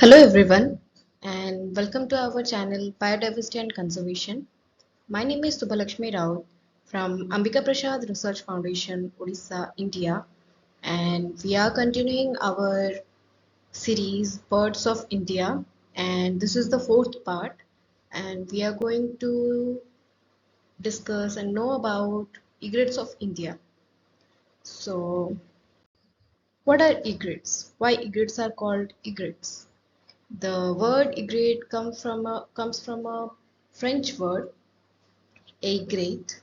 Hello everyone and welcome to our channel Biodiversity and Conservation. My name is Subhalakshmi Rao from Ambika Prasad Research Foundation, Odisha, India, and we are continuing our series Birds of India, and this is the fourth part, and we are going to discuss and know about egrets of India. So what are egrets? Why egrets are called egrets? The word egret comes from a French word aigrette,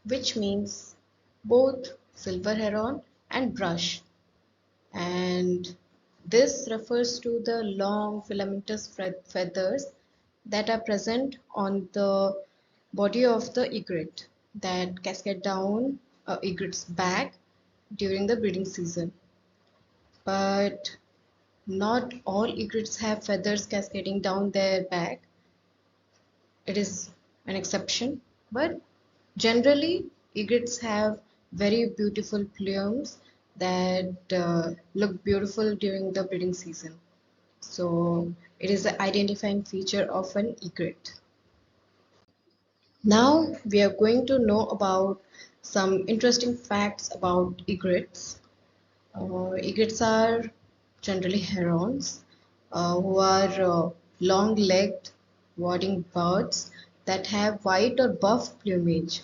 which means both silver heron and brush, and this refers to the long filamentous feathers that are present on the body of the egret that cascade down a egret's back during the breeding season. But not all egrets have feathers cascading down their back. It is an exception, but generally egrets have very beautiful plumes that look beautiful during the breeding season. So it is the identifying feature of an egret. Now we are going to know about some interesting facts about egrets. Egrets are generally herons who are long-legged wading birds that have white or buff plumage.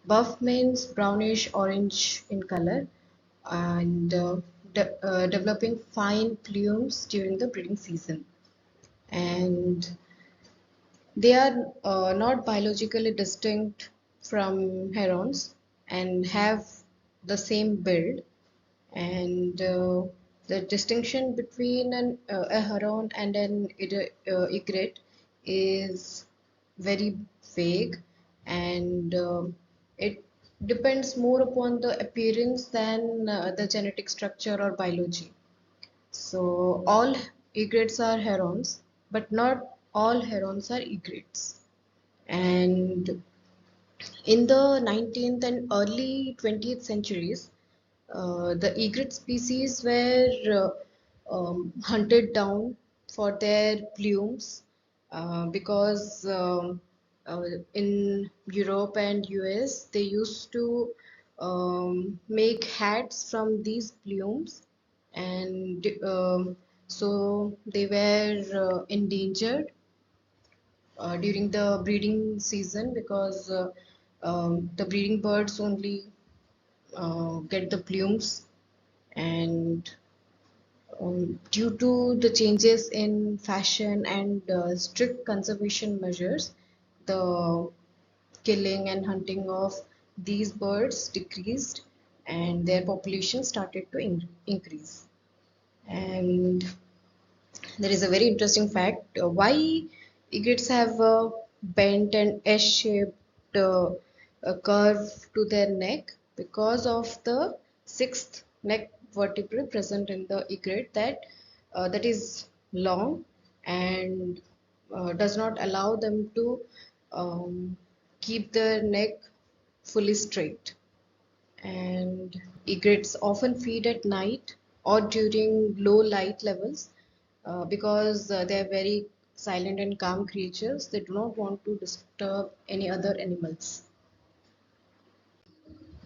Buff means brownish orange in color and developing fine plumes during the breeding season. And they are not biologically distinct from herons and have the same build, and the distinction between a heron and an egret is very vague, and it depends more upon the appearance than the genetic structure or biology. So all egrets are herons, but not all herons are egrets. And in the 19th and early 20th centuries, the egret species were hunted down for their plumes because in Europe and US they used to make hats from these plumes, and so they were endangered during the breeding season because the breeding birds only get the plumes, and due to the changes in fashion and strict conservation measures, the killing and hunting of these birds decreased and their population started to increase. And there is a very interesting fact why egrets have a bent and S-shaped curve to their neck, because of the sixth neck vertebrae present in the egret that is long and does not allow them to um, keep their neck fully straight. And egrets often feed at night or during low light levels because they are very silent and calm creatures. They do not want to disturb any other animals.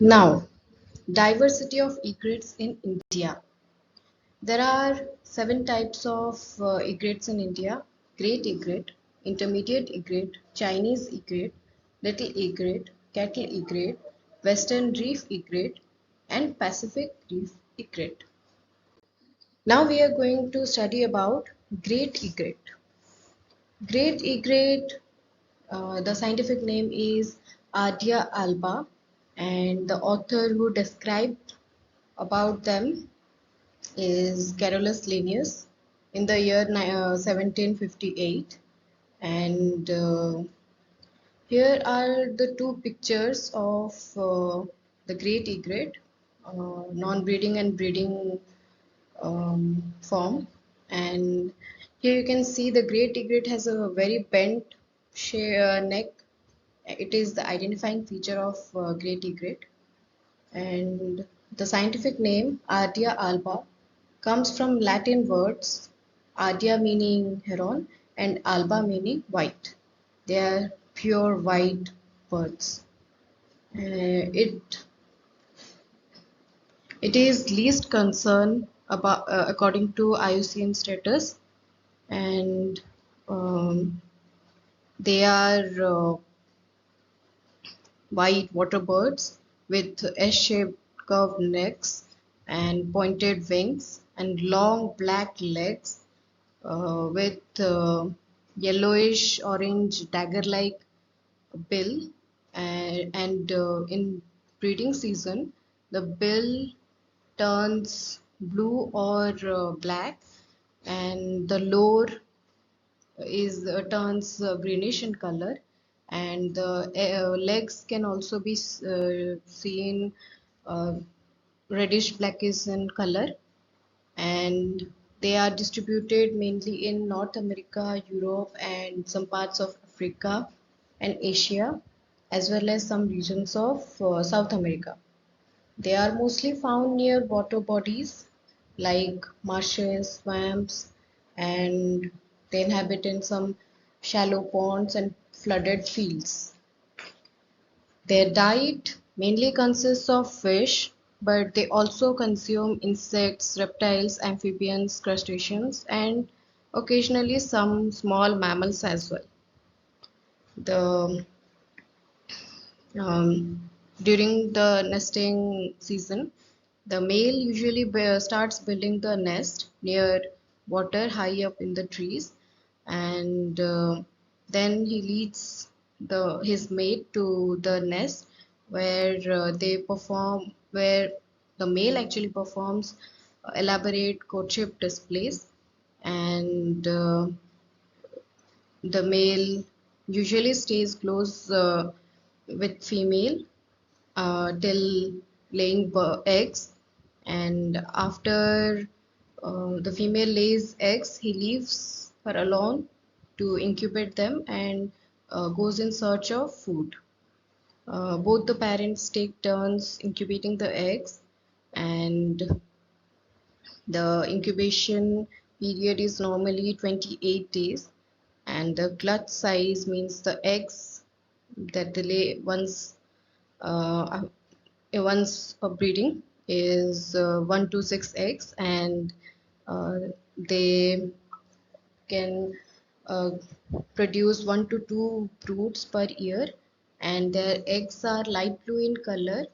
Now, diversity of egrets in India. There are seven types of egrets in India: great egret, intermediate egret, Chinese egret, little egret, cattle egret, western reef egret, and Pacific reef egret. Now we are going to study about great egret. Great egret, the scientific name is Adia alba, and the author who described about them is Carolus Linnaeus in the year 1758. And here are the two pictures of the great egret, non-breeding and breeding form. And here you can see the great egret has a very bent neck. It is the identifying feature of great egret. And the scientific name Ardea alba comes from Latin words Adia meaning heron, and alba meaning white. They are pure white birds. It is least concern about according to IUCN status, and um, they are white water birds with S-shaped curved necks and pointed wings and long black legs with yellowish orange dagger-like bill, and in breeding season the bill turns blue or black, and the lore is turns greenish in color, and the legs can also be seen uh, reddish blackish in color, and they are distributed mainly in North America, Europe, and some parts of Africa and Asia, as well as some regions of South America. They are mostly found near water bodies like marshes, swamps, and they inhabit in some shallow ponds and flooded fields. Their diet mainly consists of fish, but they also consume insects, reptiles, amphibians, crustaceans, and occasionally some small mammals as well. The During the nesting season, the male usually starts building the nest near water high up in the trees, and then he leads his mate to the nest where the male actually performs elaborate courtship displays, and the male usually stays close with female till laying eggs, and after the female lays eggs, he leaves her alone to incubate them and goes in search of food. Both the parents take turns incubating the eggs, and the incubation period is normally 28 days, and the clutch size means the eggs that they lay uh, once a breeding is 1 to 6 eggs, and uh, they can uh, produce 1 to 2 broods per year, and their eggs are light blue in color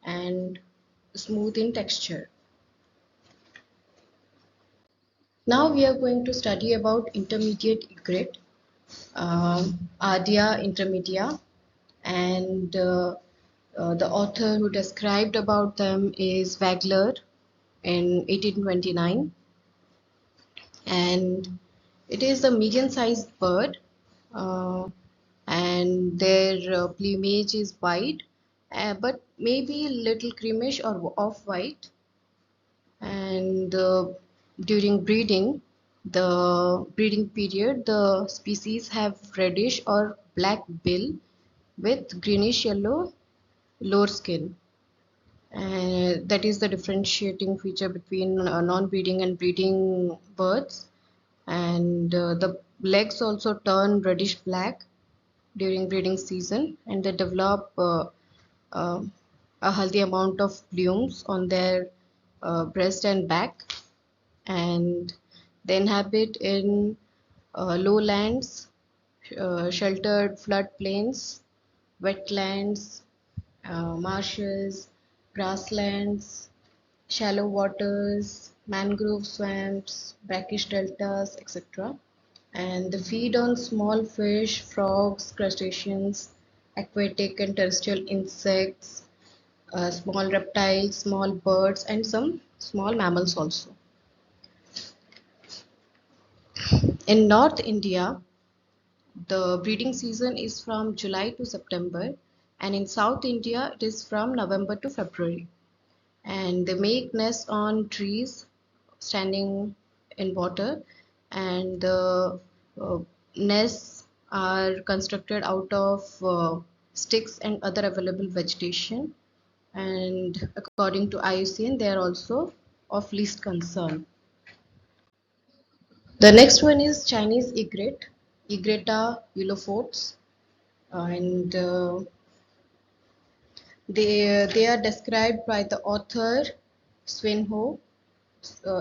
and smooth in texture. Now we are going to study about intermediate egret, Adia intermedia, and the author who described about them is Wagler in 1829, and it is a medium-sized bird, uh, and their plumage is white, but maybe a little creamish or off-white. And during the breeding period, the species have reddish or black bill with greenish yellow lower skin. That is the differentiating feature between non-breeding and breeding birds. And the legs also turn reddish black during breeding season, and they develop uh, a healthy amount of plumes on their breast and back, and they inhabit in lowlands, sheltered floodplains, wetlands, marshes, grasslands, shallow waters, mangrove swamps, brackish deltas, etc. And they feed on small fish, frogs, crustaceans, aquatic and terrestrial insects, small reptiles, small birds, and some small mammals also. In North India, the breeding season is from July to September, and in South India, it is from November to February. And they make nests on trees standing in water, and the uh, nests are constructed out of sticks and other available vegetation, and according to IUCN they are also of least concern. The next one is Chinese egret, Egreta ulophotes, and they are described by the author Swinho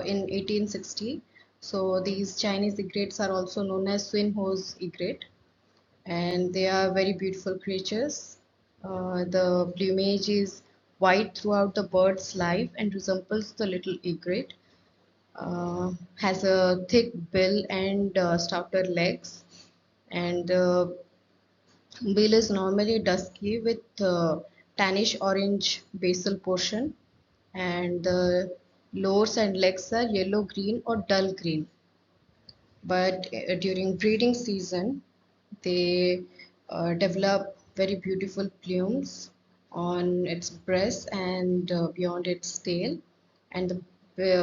in 1860. So these Chinese egrets are also known as Swinho's egret, and they are very beautiful creatures. The plumage is white throughout the bird's life and resembles the little egret. Has a thick bill and stouter legs, and the bill is normally dusky with tannish orange basal portion, and the lores and legs are yellow green or dull green. But during breeding season, they develop very beautiful plumes on its breast and beyond its tail, and the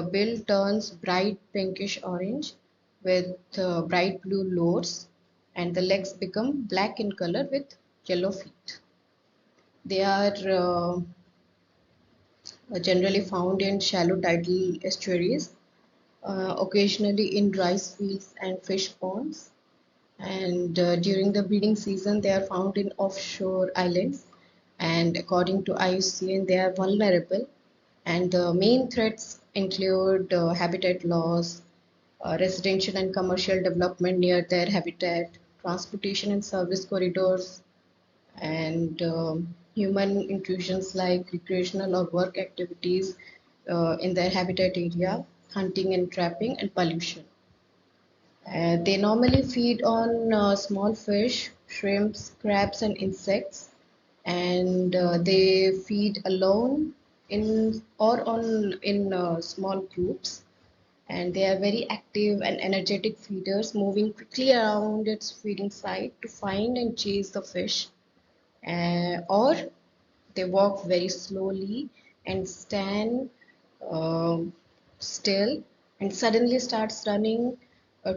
bill turns bright pinkish orange with bright blue lores, and the legs become black in color with yellow feet. They are generally found in shallow tidal estuaries, occasionally in rice fields and fish ponds. And during the breeding season, they are found in offshore islands. And according to IUCN, they are vulnerable. And the main threats include habitat loss, residential and commercial development near their habitat, transportation and service corridors, and human intrusions like recreational or work activities in their habitat area, hunting and trapping, and pollution. They normally feed on small fish, shrimps, crabs, and insects, and they feed alone in or on in small groups. And they are very active and energetic feeders, moving quickly around its feeding site to find and chase the fish, or they walk very slowly and stand um still and suddenly starts running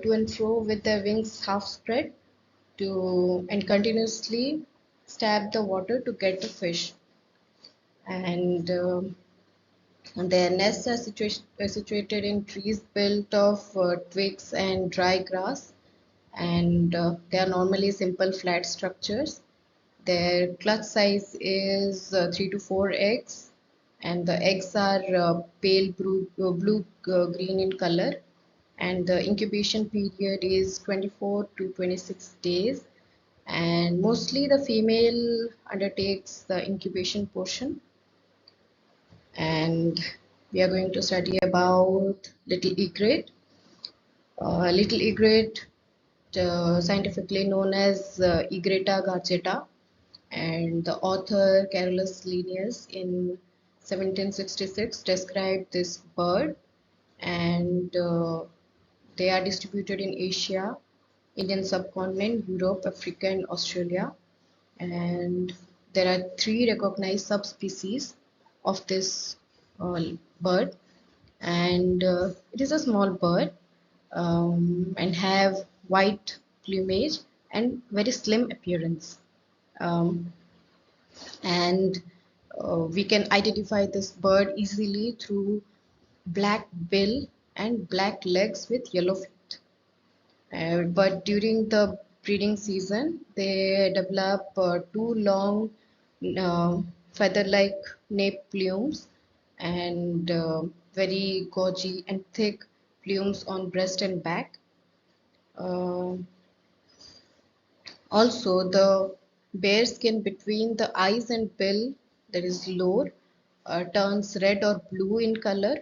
to and fro with their wings half spread to and continuously stab the water to get the fish. And their nests are situated in trees built of twigs and dry grass, and they are normally simple flat structures. Their clutch size is 3 to 4 eggs, and the eggs are pale blue green in color, and the incubation period is 24 to 26 days, and mostly the female undertakes the incubation portion. And we are going to study about little egret. Little egret, scientifically known as Egreta gargeta, and the author Carolus Linnaeus in 1766 described this bird, and they are distributed in Asia, Indian subcontinent, Europe, Africa, and Australia. And there are three recognized subspecies of this uh, bird, and it is a small bird and have white plumage and very slim appearance. Um, and we can identify this bird easily through black bill and black legs with yellow feet. But during the breeding season, they develop two long uh, feather-like nape plumes and very gauzy and thick plumes on breast and back. Uh, Also, the bare skin between the eyes and bill, that is lower, turns red or blue in color,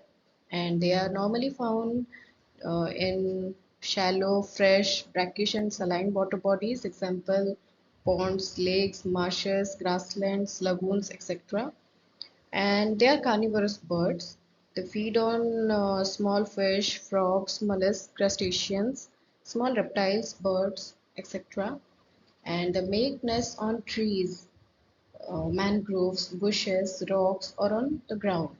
and they are normally found in shallow, fresh, brackish, and saline water bodies, example ponds, lakes, marshes, grasslands, lagoons, etc. And they are carnivorous birds. They feed on small fish, frogs, mollusks, crustaceans, small reptiles, birds, etc. And they make nests on trees, mangroves, bushes, rocks, or on the ground.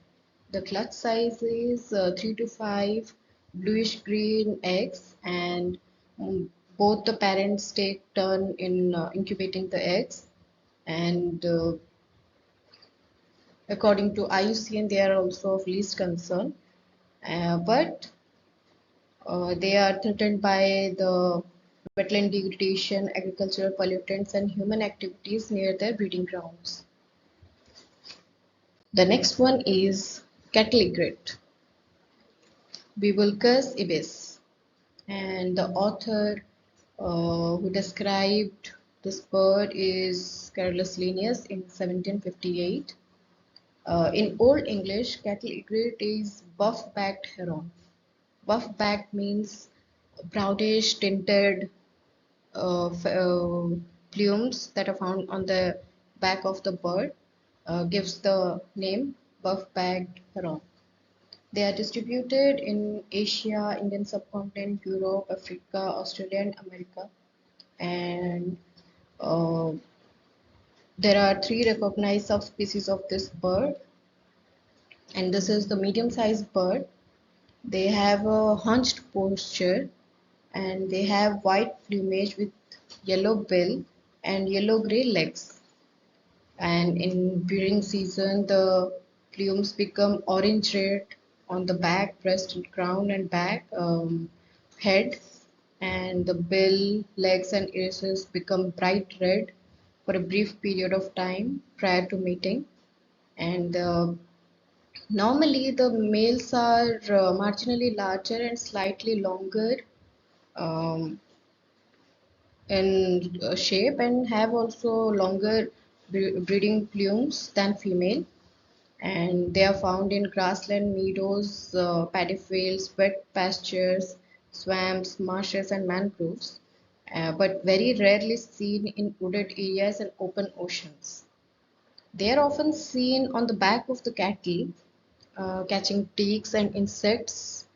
The clutch size is 3 to 5 bluish green eggs, and both the parents take turn in incubating the eggs. And according to IUCN, they are also of least concern. But They are threatened by the wetland degradation, agricultural pollutants, and human activities near their breeding grounds. The next one is cattle egret, Bibulcus ibis, and the author who described this bird is Carolus Linnaeus in 1758. In Old English, cattle egret is buff-backed heron. Buff-backed means brownish tinted plumes that are found on the back of the bird, gives the name buff-backed heron. They are distributed in Asia, Indian subcontinent, Europe, Africa, Australia, and America. And uh, there are three recognized subspecies of this bird, and this is the medium-sized bird. They have a hunched posture and they have white plumage with yellow bill and yellow-gray legs. And in breeding season, the plumes become orange-red on the back, breast, crown, and back, head, and the bill, legs, and irises become bright red for a brief period of time prior to mating. And normally, the males are marginally larger and slightly longer um, in shape and have also longer breeding plumes than female. And they are found in grassland meadows, paddy fields, wet pastures, swamps, marshes, and mangroves, but very rarely seen in wooded areas and open oceans. They are often seen on the back of the cattle, catching ticks and insects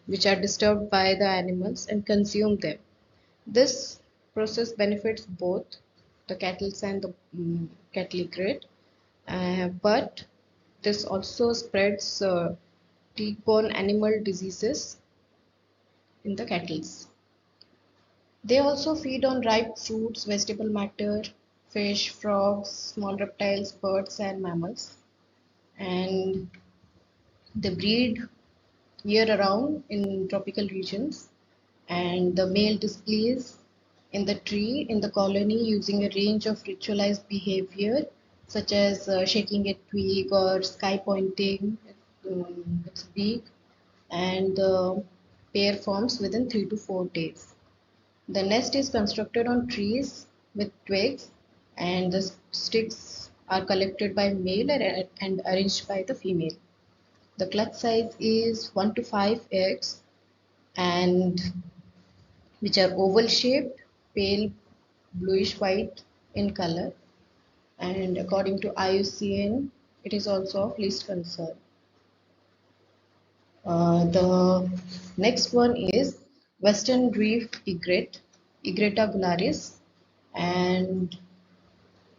which are disturbed by the animals and consume them. This process benefits both the cattle and the cattle grid, but this also spreads tick-borne animal diseases in the cattle. They also feed on ripe fruits, vegetable matter, fish, frogs, small reptiles, birds, and mammals. And they breed year round in tropical regions. And the male displays in the tree in the colony using a range of ritualized behavior such as shaking a twig or sky pointing its beak, and the pair forms within 3 to 4 days. The nest is constructed on trees with twigs, and the sticks are collected by male and arranged by the female. The clutch size is 1 to 5 eggs, and which are oval shaped, pale bluish white in color, and according to IUCN, it is also of least concern. The next one is Western Reef Egret, Egreta gularis, and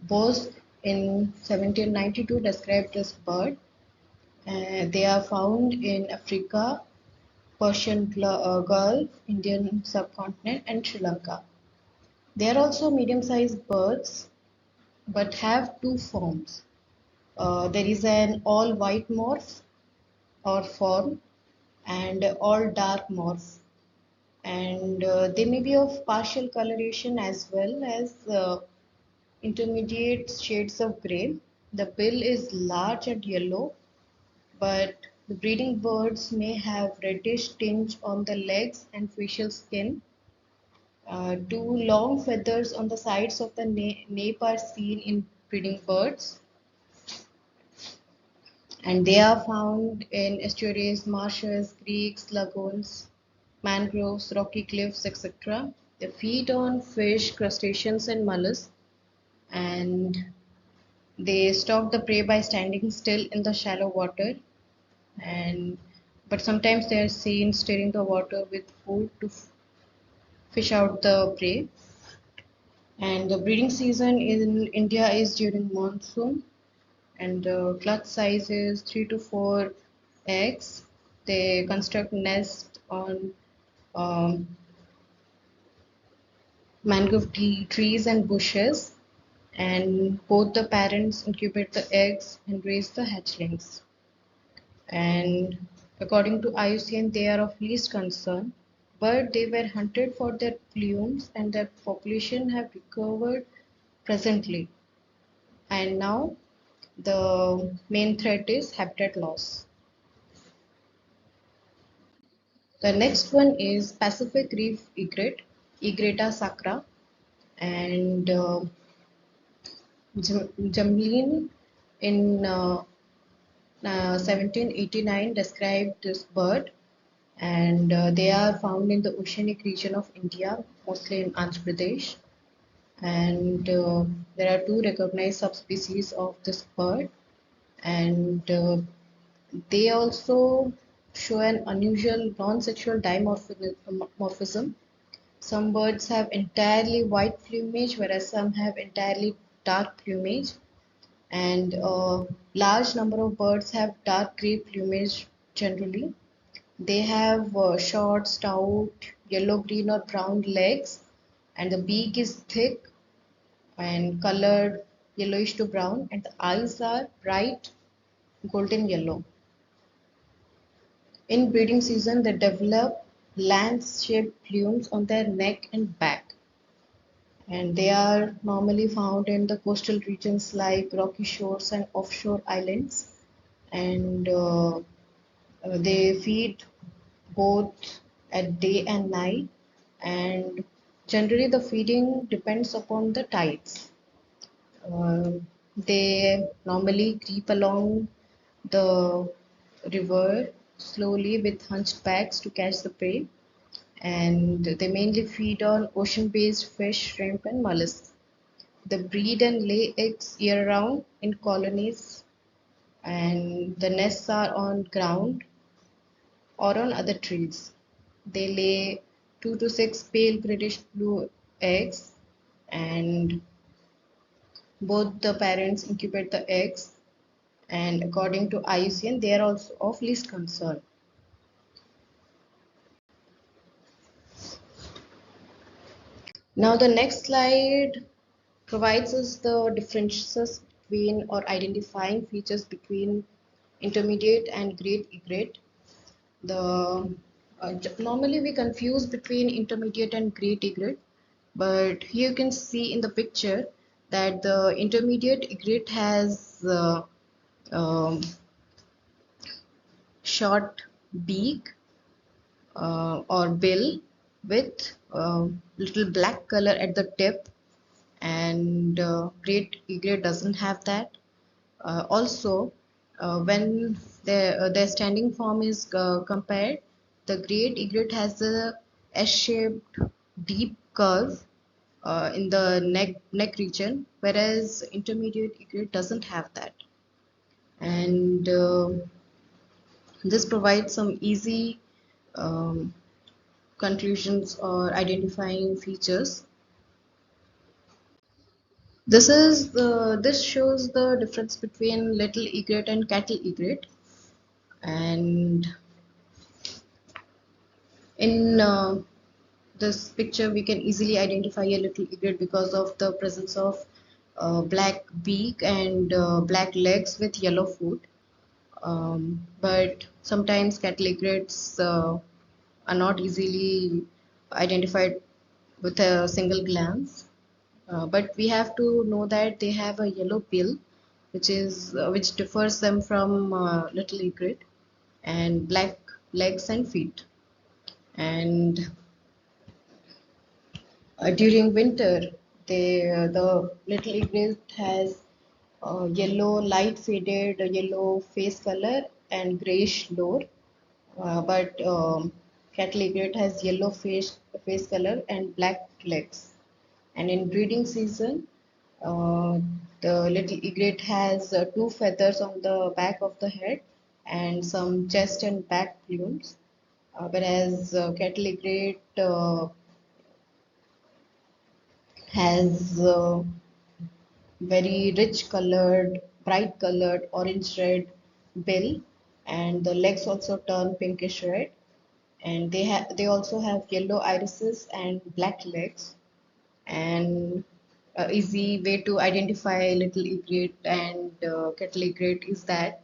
Bose in 1792 described this bird. They are found in Africa, Persian Gulf, Indian subcontinent, and Sri Lanka. They are also medium-sized birds but have two forms. There is an all-white morph or form and all-dark morph, and they may be of partial coloration as well as intermediate shades of gray. The bill is large and yellow, but the breeding birds may have reddish tinge on the legs and facial skin. Two long feathers on the sides of the nape are seen in breeding birds, and they are found in estuaries, marshes, creeks, lagoons, mangroves, rocky cliffs, etc. They feed on fish, crustaceans, and mollusks, and they stalk the prey by standing still in the shallow water. And but sometimes they are seen stirring the water with food to fish out the prey. And the breeding season in India is during monsoon, and the clutch size is 3 to 4 eggs. They construct nests on um, mangrove trees and bushes, and both the parents incubate the eggs and raise the hatchlings. And According to IUCN, they are of least concern, but they were hunted for their plumes and their population have recovered presently. And now the main threat is habitat loss. The next one is Pacific Reef egret, Egreta sacra, and Jamlin in 1789 described this bird, and they are found in the oceanic region of India, mostly in Andhra Pradesh. And there are two recognized subspecies of this bird, and they also show an unusual non-sexual dimorphism. Some birds have entirely white plumage, whereas some have entirely dark plumage, and a large number of birds have dark gray plumage generally. They have short, stout, yellow, green, or brown legs, and the beak is thick and colored yellowish to brown, and the eyes are bright golden yellow. In breeding season, they develop lance-shaped plumes on their neck and back, and they are normally found in the coastal regions like rocky shores and offshore islands. And they feed both at day and night, and generally the feeding depends upon the tides. Uh, they normally creep along the river slowly with hunched backs to catch the prey, and they mainly feed on ocean-based fish, shrimp, and mollusks. They breed and lay eggs year-round in colonies, and the nests are on ground or on other trees. They lay 2 to 6 pale reddish blue eggs, and both the parents incubate the eggs. And according to IUCN, they are also of least concern. Now, the next slide provides us the differences between or identifying features between intermediate and great egret. The Normally we confuse between intermediate and great egret, but here you can see in the picture that the intermediate egret has um, short beak or bill with little black color at the tip, and great egret doesn't have that. Also, when their standing form is compared, the great egret has a S-shaped deep curve in the neck region, whereas intermediate egret doesn't have that. And this provides some easy um, conclusions or identifying features. This shows the difference between little egret and cattle egret, and in this picture we can easily identify a little egret because of the presence of black beak and black legs with yellow foot. But sometimes cattle egrets are not easily identified with a single glance. But we have to know that they have a yellow bill, which differs them from little egret, and black legs and feet. And during winter, the little egret has yellow, light faded yellow face color and grayish lower, but cattle egret has yellow face color and black legs. And in breeding season, uh, the little egret has two feathers on the back of the head and some chest and back plumes, whereas cattle egret has very rich colored, bright colored, orange red bill, and the legs also turn pinkish red. And they also have yellow irises and black legs. And a easy way to identify little egret and cattle egret is that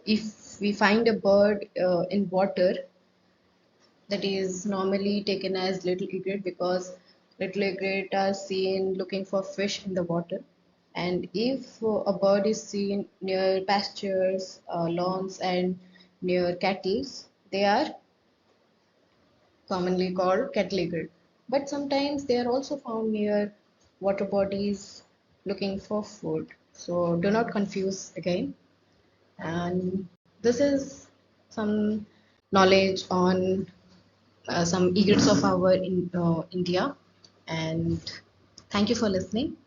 if if we find a bird in water, that is normally taken as little egret because little egret are seen looking for fish in the water. And if a bird is seen near pastures, lawns, and near cattle, they are commonly called cattle egret. But sometimes they are also found near water bodies looking for food. So do not confuse again. And this is some knowledge on some egrets of our India. And thank you for listening.